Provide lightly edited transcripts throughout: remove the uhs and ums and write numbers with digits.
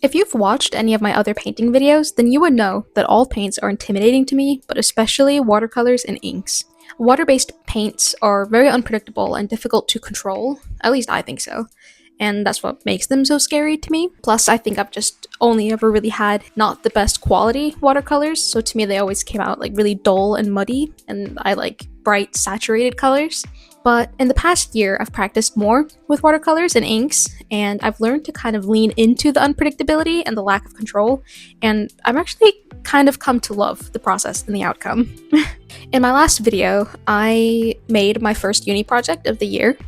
If you've watched any of my other painting videos, then you would know that all paints are intimidating to me, but especially watercolors and inks. Water-based paints are very unpredictable and difficult to control, at least I think so, and that's what makes them so scary to me. Plus, I think I've just only ever really had not the best quality watercolors, so to me they always came out like really dull and muddy, and I like bright, saturated colors. But in the past year, I've practiced more with watercolors and inks, and I've learned to kind of lean into the unpredictability and the lack of control, and I've actually kind of come to love the process and the outcome. In my last video, I made my first uni project of the year,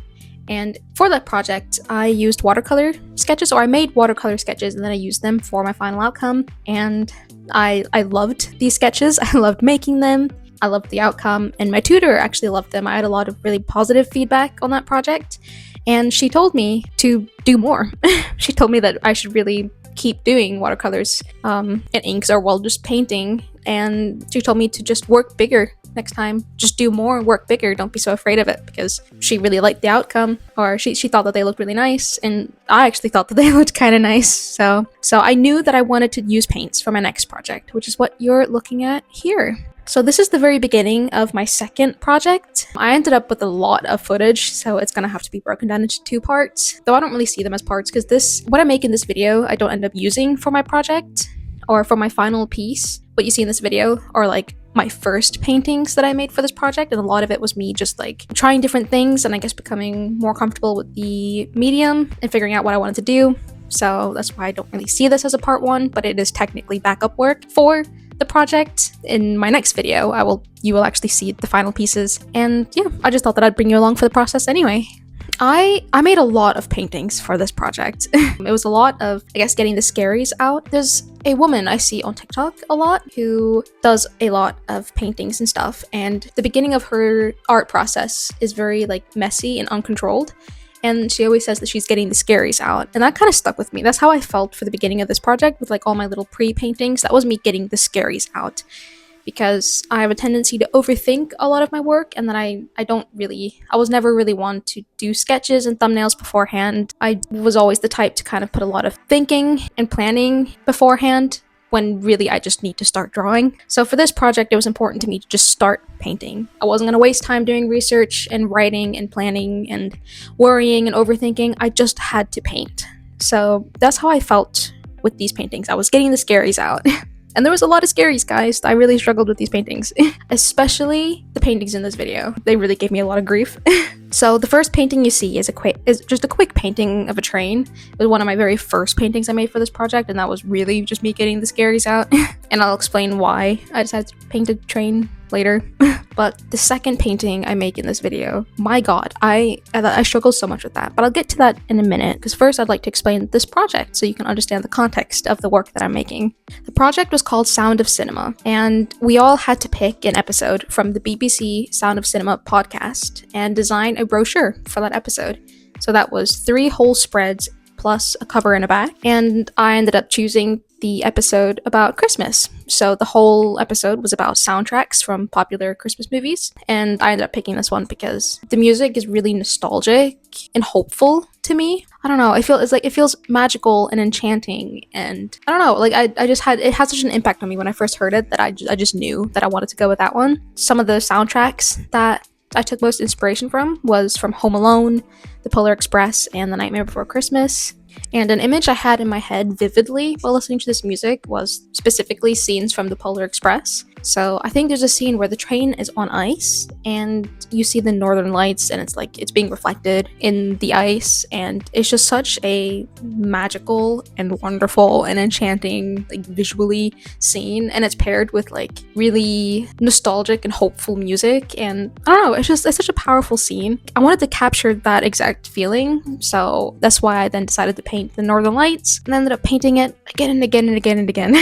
and for that project, I used watercolor sketches, or I made watercolor sketches and then I used them for my final outcome, and I loved these sketches. I loved making them. I loved the outcome, and my tutor actually loved them. I had a lot of really positive feedback on that project, and she told me to do more. She told me that I should really keep doing watercolors and inks, or well, just painting, and she told me to just work bigger next time. Just do more, work bigger, don't be so afraid of it, because she really liked the outcome, or she thought that they looked really nice, and I actually thought that they looked kind of nice. So I knew that I wanted to use paints for my next project, which is what you're looking at here. So this is the very beginning of my second project. I ended up with a lot of footage, so it's gonna have to be broken down into two parts, though I don't really see them as parts, because what I make in this video I don't end up using for my project or for my final piece. What you see in this video are like my first paintings that I made for this project, and a lot of it was me just like trying different things and I guess becoming more comfortable with the medium and figuring out what I wanted to do. So that's why I don't really see this as a part one, but it is technically backup work for the project. In my next video, you will actually see the final pieces, and yeah, I just thought that I'd bring you along for the process anyway. I made a lot of paintings for this project. It was a lot of, I guess, getting the scaries out. There's a woman I see on TikTok a lot who does a lot of paintings and stuff, and the beginning of her art process is very like messy and uncontrolled, and she always says that she's getting the scaries out, and that kind of stuck with me. That's how I felt for the beginning of this project with like all my little pre-paintings. That was me getting the scaries out, because I have a tendency to overthink a lot of my work, and then I was never really one to do sketches and thumbnails beforehand. I was always the type to kind of put a lot of thinking and planning beforehand, when really I just need to start drawing. So for this project, it was important to me to just start painting. I wasn't going to waste time doing research and writing and planning and worrying and overthinking. I just had to paint. So that's how I felt with these paintings. I was getting the scaries out. And there was a lot of scaries, guys. I really struggled with these paintings, especially the paintings in this video. They really gave me a lot of grief. So the first painting you see is just a quick painting of a train. It was one of my very first paintings I made for this project, and that was really just me getting the scaries out. And I'll explain why I decided to paint a train later. But the second painting I make in this video, my god, I struggled so much with that, but I'll get to that in a minute, because first I'd like to explain this project so you can understand the context of the work that I'm making. The project was called Sound of Cinema, and we all had to pick an episode from the BBC Sound of Cinema podcast and design a brochure for that episode. So that was 3 whole spreads plus a cover and a back, and I ended up choosing the episode about Christmas. So the whole episode was about soundtracks from popular Christmas movies, and I ended up picking this one because the music is really nostalgic and hopeful to me. I don't know, it feels magical and enchanting, and I don't know, like it had such an impact on me when I first heard it that I just knew that I wanted to go with that one. Some of the soundtracks that I took most inspiration from was from Home Alone, The Polar Express, and The Nightmare Before Christmas. And an image I had in my head vividly while listening to this music was specifically scenes from The Polar Express. So I think there's a scene where the train is on ice and you see the northern lights, and it's being reflected in the ice, and it's just such a magical and wonderful and enchanting, like visually scene, and it's paired with like really nostalgic and hopeful music, and I don't know, it's such a powerful scene. I wanted to capture that exact feeling, so that's why I then decided to paint the northern lights, and ended up painting it again and again and again and again.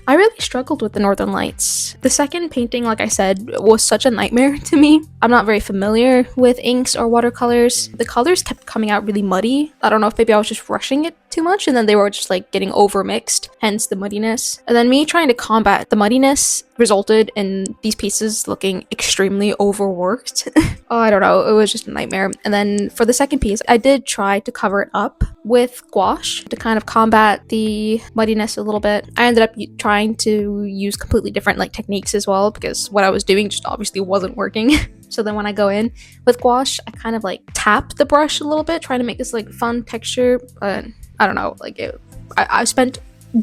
I really struggled with the northern lights. The second painting, like I said, was such a nightmare to me. I'm not very familiar with inks or watercolors. The colors kept coming out really muddy. I don't know if maybe I was just rushing it too much, and then they were just like getting over mixed, hence the muddiness. And then me trying to combat the muddiness resulted in these pieces looking extremely overworked. Oh, I don't know, it was just a nightmare. And then for the second piece, I did try to cover it up with gouache to kind of combat the muddiness a little bit. I ended up trying to use completely different like techniques as well, because what I was doing just obviously wasn't working. So then when I go in with gouache, I kind of like tap the brush a little bit, trying to make this like fun texture, but I don't know, like I spent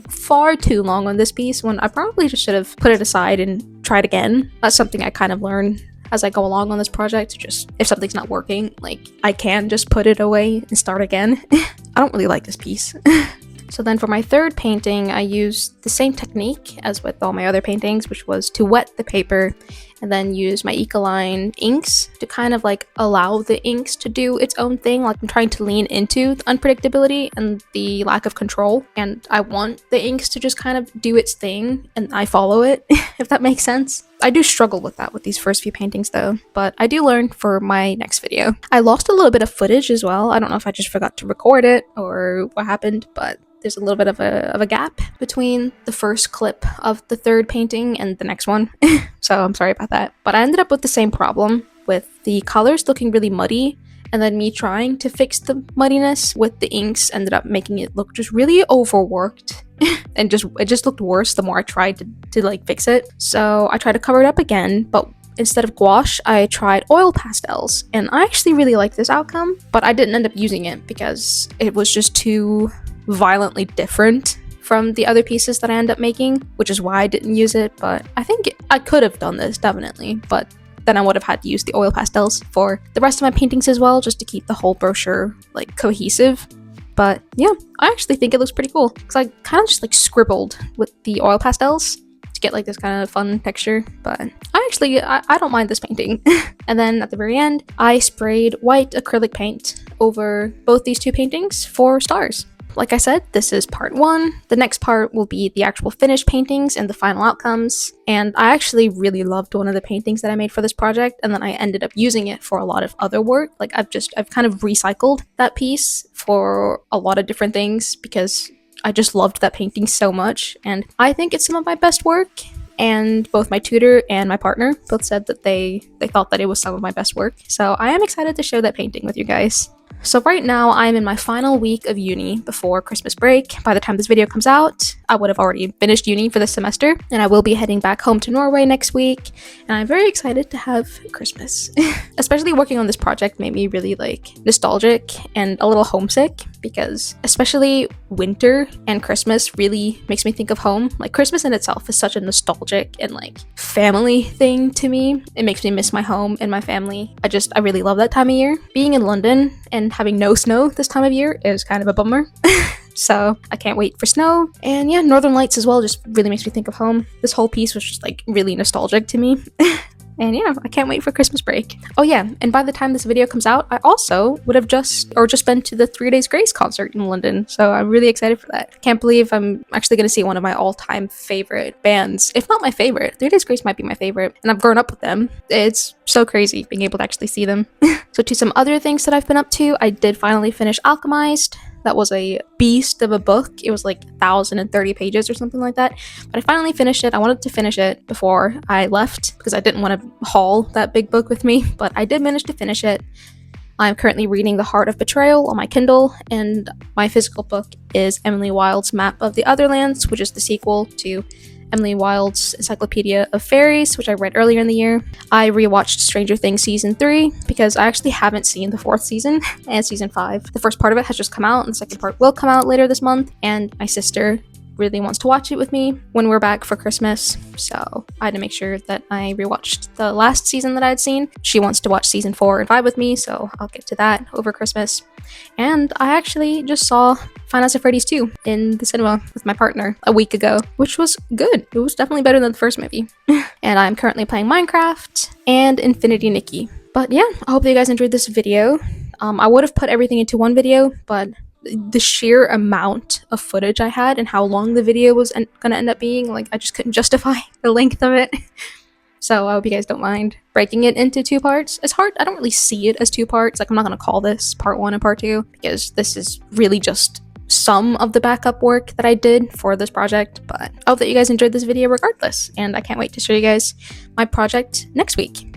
far too long on this piece when I probably just should have put it aside and tried again. That's something I kind of learned as I go along on this project. Just if something's not working, like I can just put it away and start again. I don't really like this piece. So then for my third painting, I used the same technique as with all my other paintings, which was to wet the paper and then use my Ecoline inks to kind of like allow the inks to do its own thing. Like I'm trying to lean into the unpredictability and the lack of control, and I want the inks to just kind of do its thing and I follow it, if that makes sense. I do struggle with that with these first few paintings though, but I do learn for my next video. I lost a little bit of footage as well. I don't know if I just forgot to record it or what happened, but there's a little bit of a gap between the first clip of the third painting and the next one. So I'm sorry about that. But I ended up with the same problem with the colors looking really muddy, and then me trying to fix the muddiness with the inks ended up making it look just really overworked. And it just looked worse the more I tried to like fix it. So I tried to cover it up again, but instead of gouache, I tried oil pastels, and I actually really liked this outcome, but I didn't end up using it because it was just too violently different from the other pieces that I end up making, which is why I didn't use it. But I think I could have done this, definitely, but then I would have had to use the oil pastels for the rest of my paintings as well, just to keep the whole brochure like cohesive. But yeah, I actually think it looks pretty cool because I kind of just like scribbled with the oil pastels to get like this kind of fun texture. But I don't mind this painting. And then at the very end, I sprayed white acrylic paint over both these two paintings for stars. Like I said, this is part 1. The next part will be the actual finished paintings and the final outcomes. And I actually really loved one of the paintings that I made for this project, and then I ended up using it for a lot of other work. Like I've kind of recycled that piece for a lot of different things because I just loved that painting so much, and I think it's some of my best work. And both my tutor and my partner both said that they thought that it was some of my best work. So I am excited to share that painting with you guys. So right now, I'm in my final week of uni before Christmas break. By the time this video comes out, I would have already finished uni for this semester, and I will be heading back home to Norway next week, and I'm very excited to have Christmas. Especially working on this project made me really like nostalgic and a little homesick, because especially winter and Christmas really makes me think of home. Like Christmas in itself is such a nostalgic and like family thing to me. It makes me miss my home and my family. I really love that time of year. Being in London and having no snow this time of year is kind of a bummer. So I can't wait for snow. And yeah, Northern Lights as well just really makes me think of home. This whole piece was just like really nostalgic to me. And yeah, I can't wait for Christmas break. Oh yeah, and by the time this video comes out, I also would have just been to the 3 Days Grace concert in London, so I'm really excited for that. Can't believe I'm actually going to see one of my all-time favorite bands, if not my favorite. 3 Days Grace might be my favorite, and I've grown up with them. It's so crazy being able to actually see them. So to some other things that I've been up to, I did finally finish Alchemized. That was a beast of a book. It was like 1,030 pages or something like that. But I finally finished it. I wanted to finish it before I left because I didn't want to haul that big book with me. But I did manage to finish it. I'm currently reading The Heart of Betrayal on my Kindle, and my physical book is Emily Wilde's Map of the Otherlands, which is the sequel to Emily Wilde's Encyclopedia of Fairies, which I read earlier in the year. I rewatched Stranger Things Season 3 because I actually haven't seen the 4th season and Season 5. The first part of it has just come out, and the second part will come out later this month, and my sister really wants to watch it with me when we're back for Christmas, so I had to make sure that I rewatched the last season that I had seen. She wants to watch Season 4 and 5 with me, so I'll get to that over Christmas. And I actually just saw Five Nights at Freddy's 2 in the cinema with my partner a week ago, which was good. It was definitely better than the first movie. And I'm currently playing Minecraft and Infinity Nikki. But yeah, I hope that you guys enjoyed this video. I would have put everything into one video, but the sheer amount of footage I had and how long the video was gonna end up being, like, I just couldn't justify the length of it. So I hope you guys don't mind breaking it into 2 parts. It's hard, I don't really see it as 2 parts. Like, I'm not gonna call this part 1 and part 2 because this is really just some of the backup work that I did for this project. But I hope that you guys enjoyed this video regardless, and I can't wait to show you guys my project next week.